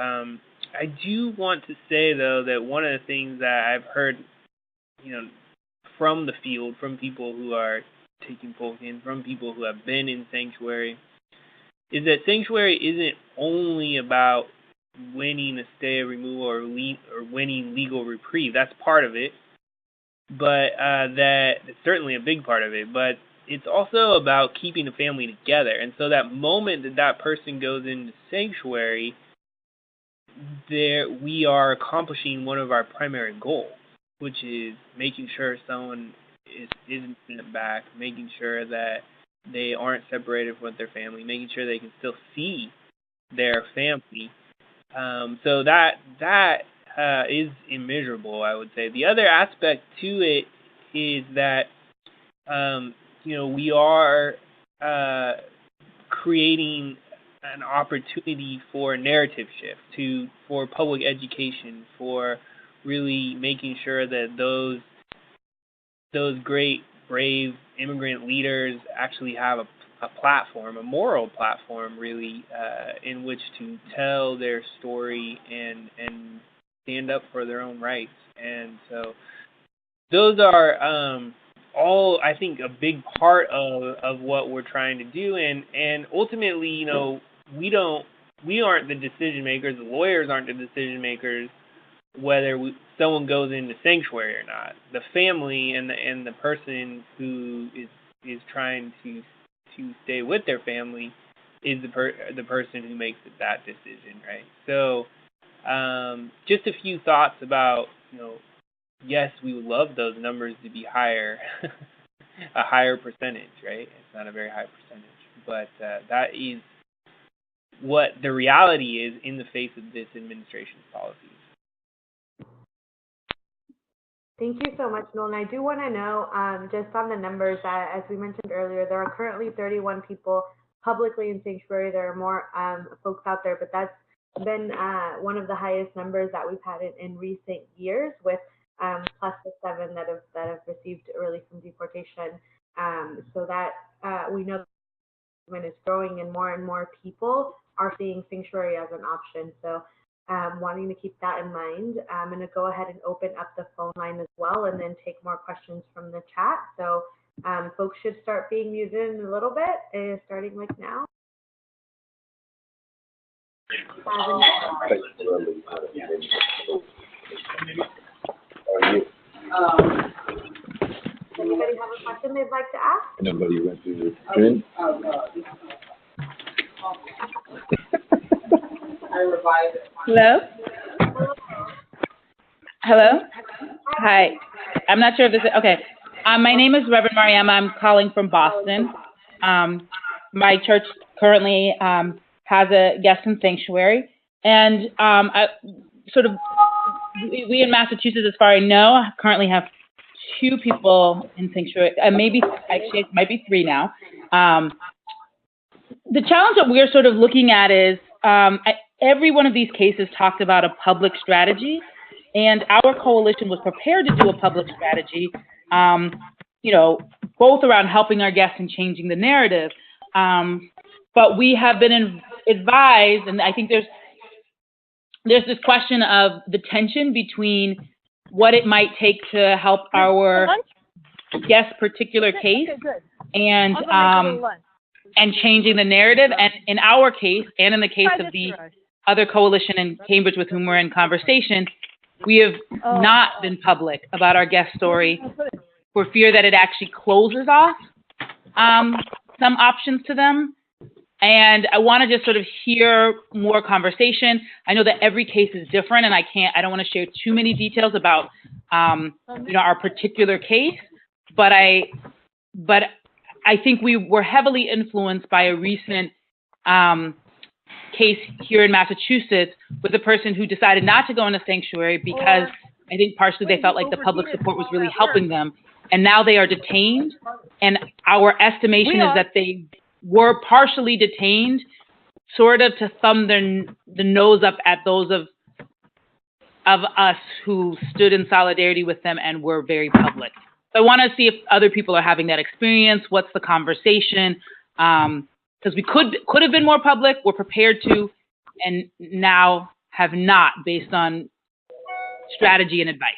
I do want to say, though, that one of the things that I've heard, from the field, from people who are taking folk in, from people who have been in sanctuary, is that sanctuary isn't only about winning a stay of removal or winning legal reprieve. That's part of it. But that's certainly a big part of it. But it's also about keeping the family together. And so that moment that person goes into sanctuary, we are accomplishing one of our primary goals, which is making sure someone isn't sent back, making sure that they aren't separated from their family, making sure they can still see their family. So that is immeasurable, I would say. The other aspect to it is that, we are creating an opportunity for a narrative shift, for public education, for really making sure that those great, brave immigrant leaders actually have a platform, a moral platform, really, in which to tell their story and stand up for their own rights. And so those are all, I think, a big part of what we're trying to do. And ultimately, we aren't the decision makers. The lawyers aren't the decision makers whether someone goes into sanctuary or not. The family and the person who is trying to stay with their family is the person who makes that decision, right? So just a few thoughts about, yes, we would love those numbers to be higher, a higher percentage, right? It's not a very high percentage, but that is what the reality is in the face of this administration's policies. Thank you so much, Noel. And I do want to know, just on the numbers, that, as we mentioned earlier, there are currently 31 people publicly in sanctuary. There are more folks out there, but that's been one of the highest numbers that we've had in recent years, with plus the 7 that have received relief from deportation. So that we know the movement is growing, and more people are seeing sanctuary as an option. So wanting to keep that in mind, I'm going to go ahead and open up the phone line as well, and then take more questions from the chat. So Folks should start being muted in a little bit, starting like now. Anybody have a question they'd like to ask? Nobody went through the print. Hello? Hello? Hi. I'm not sure if this is, okay. My name is Reverend Mariama. I'm calling from Boston. My church currently has a guest in sanctuary. And we in Massachusetts, as far as I know, currently have 2 people in sanctuary, maybe, actually, it might be 3 now. The challenge that we're sort of looking at is every one of these cases talked about a public strategy, and our coalition was prepared to do a public strategy, both around helping our guests and changing the narrative. But we have been advised, and I think there's this question of the tension between what it might take to help our guest particular case and changing the narrative. And in our case, and in the case of the other coalition in Cambridge with whom we're in conversation, we have not been public about our guest story for fear that it actually closes off some options to them. And I want to just sort of hear more conversation. I know that every case is different, and I don't want to share too many details about, our particular case. But I think we were heavily influenced by a recent case here in Massachusetts with a person who decided not to go into sanctuary because I think partially they felt like the public support was really helping them. And now they are detained. And our estimation is that they were partially detained sort of to thumb the nose up at those of us who stood in solidarity with them and were very public. So I want to see if other people are having that experience. What's the conversation? Because we could have been more public. We're prepared to, and now have not, based on strategy and advice.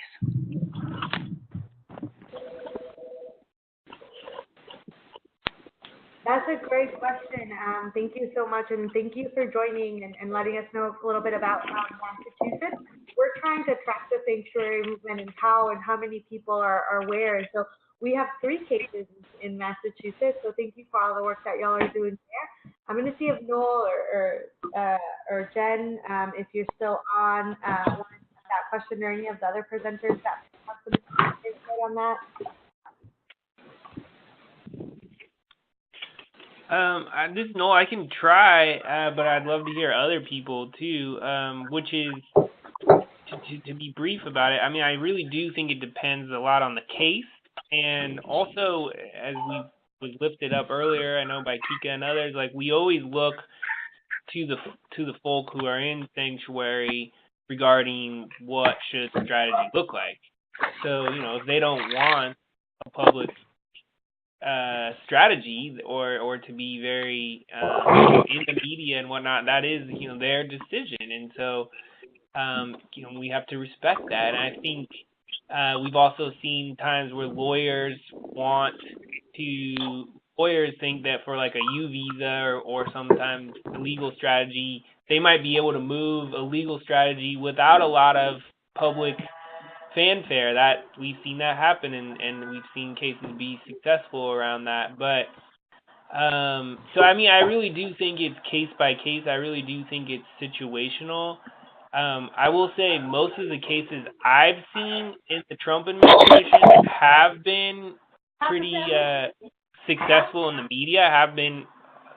That's a great question. Thank you so much, and thank you for joining and letting us know a little bit about Massachusetts. We're trying to track the sanctuary movement and how many people are where. So we have 3 cases in Massachusetts. So thank you for all the work that y'all are doing there. I'm going to see if Noel or Jen, if you're still on, want to ask that question, or any of the other presenters that have some insight on that. I can try, but I'd love to hear other people too, which is, to be brief about it, I mean, I really do think it depends a lot on the case, and also, as was lifted up earlier, I know by Kika and others, like, we always look to the folk who are in sanctuary regarding what should the strategy look like. So, if they don't want a public strategy or to be very in the media and whatnot, that is their decision, and so we have to respect that. And I think we've also seen times where lawyers think that for like a U visa or sometimes a legal strategy, they might be able to move a legal strategy without a lot of public fanfare. That we've seen that happen, and we've seen cases be successful around that. But so I mean, I really do think it's case by case. I really do think it's situational. I will say most of the cases I've seen in the Trump administration have been pretty successful in the media, have been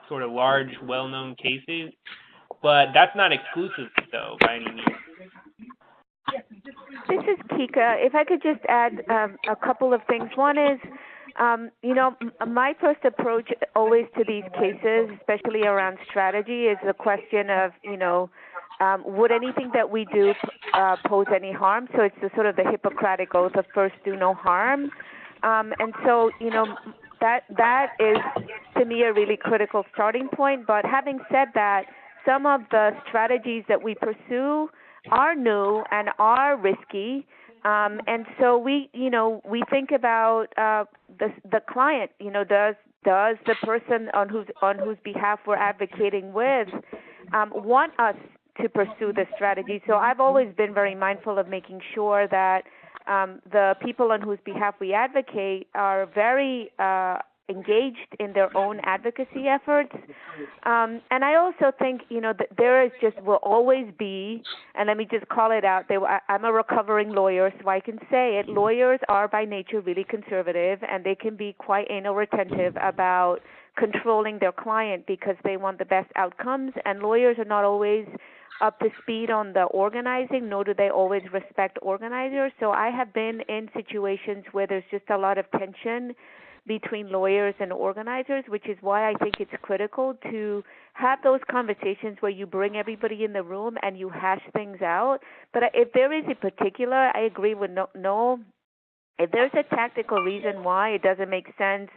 sort of large, well-known cases. But that's not exclusive, though, by any means. This is Kika. If I could just add a couple of things. One is, my first approach always to these cases, especially around strategy, is the question of, would anything that we do pose any harm? So it's the sort of the Hippocratic oath of first do no harm. And so, that is, to me, a really critical starting point. But having said that, some of the strategies that we pursue are new and are risky, and so we think about the client, does the person on whose behalf we're advocating with want us to pursue this strategy? So I've always been very mindful of making sure that the people on whose behalf we advocate are very engaged in their own advocacy efforts. And I also think, that there is will always be, and let me just call it out, I'm a recovering lawyer, so I can say it, lawyers are by nature really conservative, and they can be quite anal retentive about controlling their client because they want the best outcomes, and lawyers are not always up to speed on the organizing, nor do they always respect organizers. So I have been in situations where there's just a lot of tension between lawyers and organizers, which is why I think it's critical to have those conversations where you bring everybody in the room and you hash things out. But if there is a particular, I agree with Noel, if there's a tactical reason why it doesn't make sense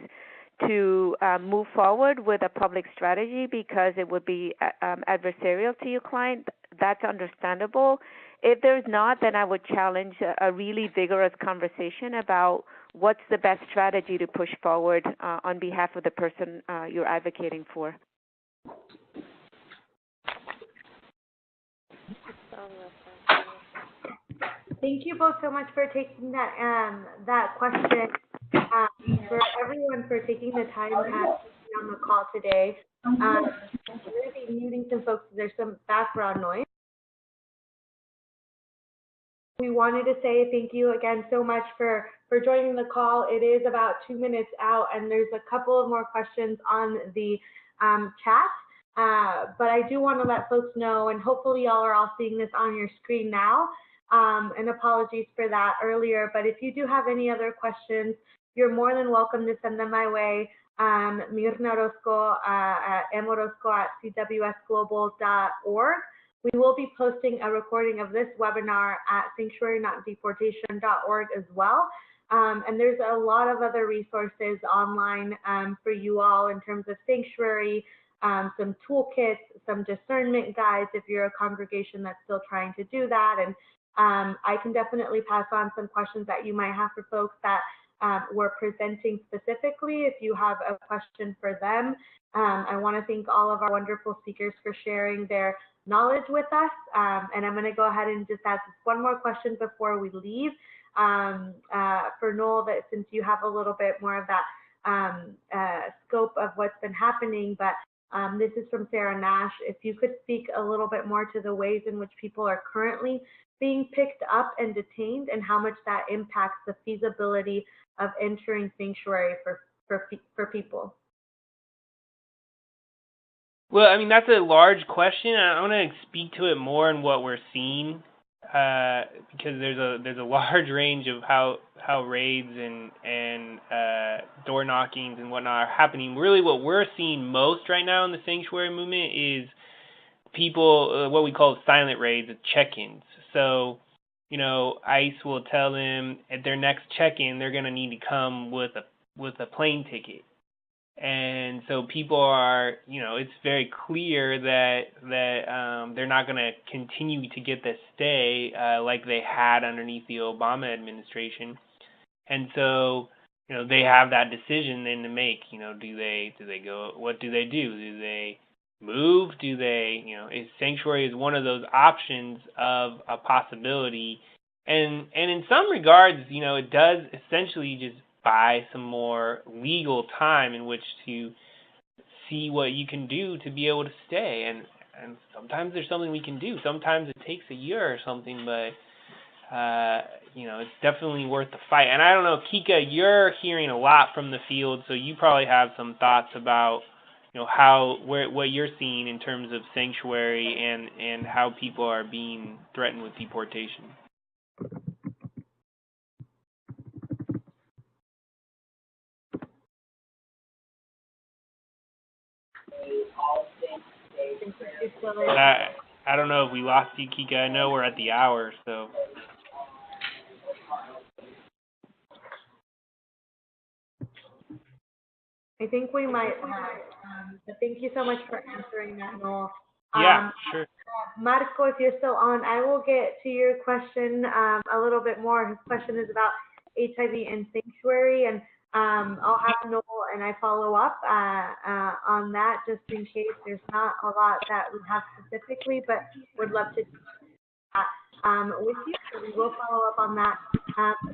to move forward with a public strategy because it would be adversarial to your client, that's understandable. If there's not, then I would challenge a really vigorous conversation about what's the best strategy to push forward on behalf of the person you're advocating for. Thank you both so much for taking that question. For everyone for taking the time to be on the call today. We're going to be muting some folks. There's some background noise. We wanted to say thank you again so much for joining the call. It is about 2 minutes out, and there's a couple of more questions on the chat. But I do want to let folks know, and hopefully y'all are all seeing this on your screen now. And apologies for that earlier. But if you do have any other questions, you're more than welcome to send them my way. Mirna Orozco at morozco@cwsglobal.org. We will be posting a recording of this webinar at sanctuarynotdeportation.org as well. And there's a lot of other resources online for you all in terms of sanctuary, some toolkits, some discernment guides if you're a congregation that's still trying to do that. And I can definitely pass on some questions that you might have for folks that we're presenting specifically. If you have a question for them, I want to thank all of our wonderful speakers for sharing their knowledge with us. And I'm going to go ahead and just ask one more question before we leave for Noel, that since you have a little bit more of that scope of what's been happening, but this is from Sarah Nash. If you could speak a little bit more to the ways in which people are currently being picked up and detained and how much that impacts the feasibility of entering sanctuary for people. Well, I mean, that's a large question. I want to speak to it more in what we're seeing, because there's a large range of how raids and door knockings and whatnot are happening. Really, what we're seeing most right now in the sanctuary movement is people, what we call silent raids, check-ins. So, ICE will tell them at their next check-in they're going to need to come with a plane ticket. And so people are, it's very clear that they're not going to continue to get this stay like they had underneath the Obama administration. And so, they have that decision then to make. Do they go? What do they do? Do they move? Do they, sanctuary is one of those options of a possibility. And in some regards, it does essentially just buy some more legal time in which to see what you can do to be able to stay. And sometimes there's something we can do. Sometimes it takes a year or something, but it's definitely worth the fight. And I don't know, Kika, you're hearing a lot from the field, so you probably have some thoughts about what you're seeing in terms of sanctuary and how people are being threatened with deportation. I don't know if we lost you, Kika. I know we're at the hour, so. I think we might have. But thank you so much for answering that, Noel. Yeah, sure. Marco, if you're still on, I will get to your question a little bit more. His question is about HIV and sanctuary, and I'll have Noel and I follow up on that just in case there's not a lot that we have specifically, but would love to do that with you. So we will follow up on that.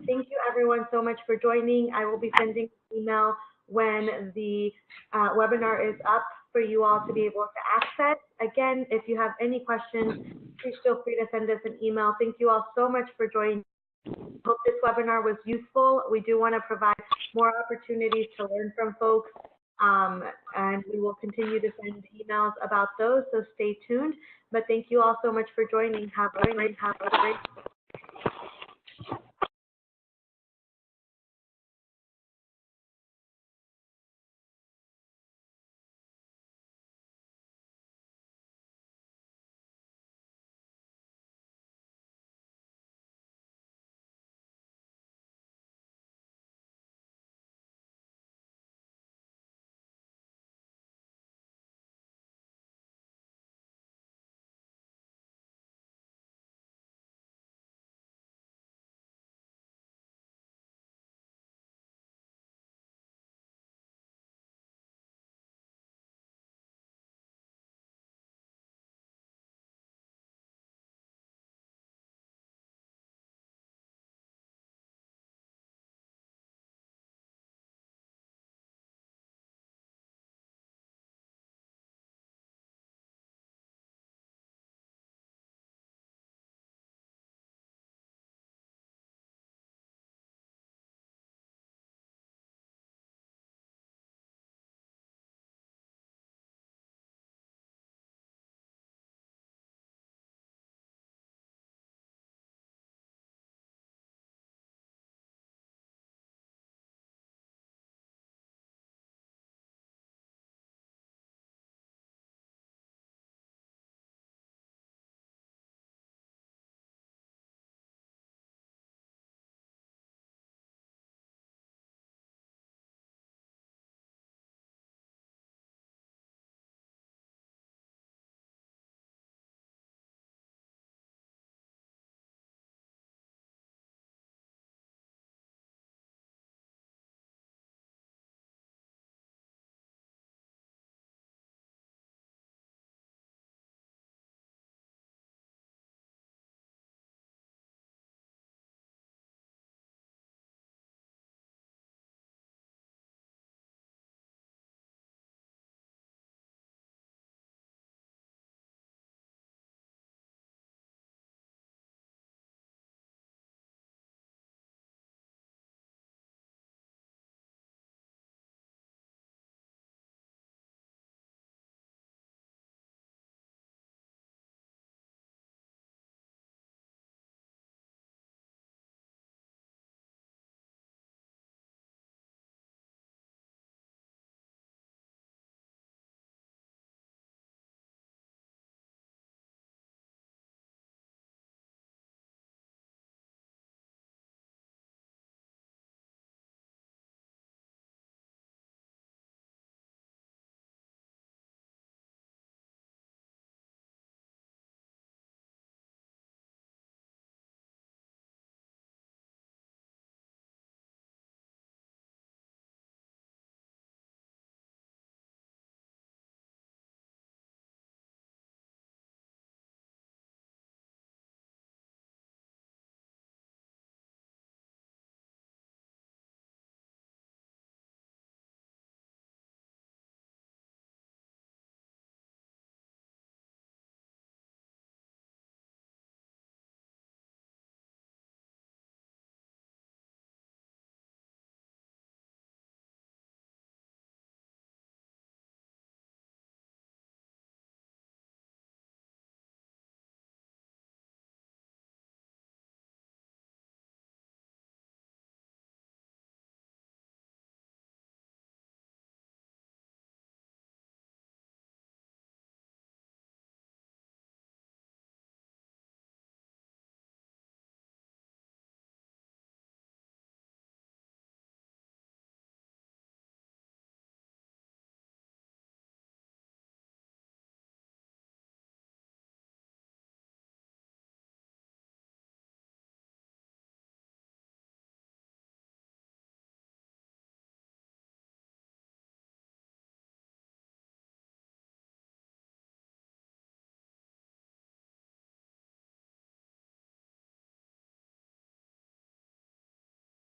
Thank you everyone so much for joining. I will be sending an email when the webinar is up for you all to be able to access. Again, if you have any questions, please feel free to send us an email. Thank you all so much for joining. Hope this webinar was useful. We do want to provide more opportunities to learn from folks, and we will continue to send emails about those, so stay tuned. But thank you all so much for joining. Have a great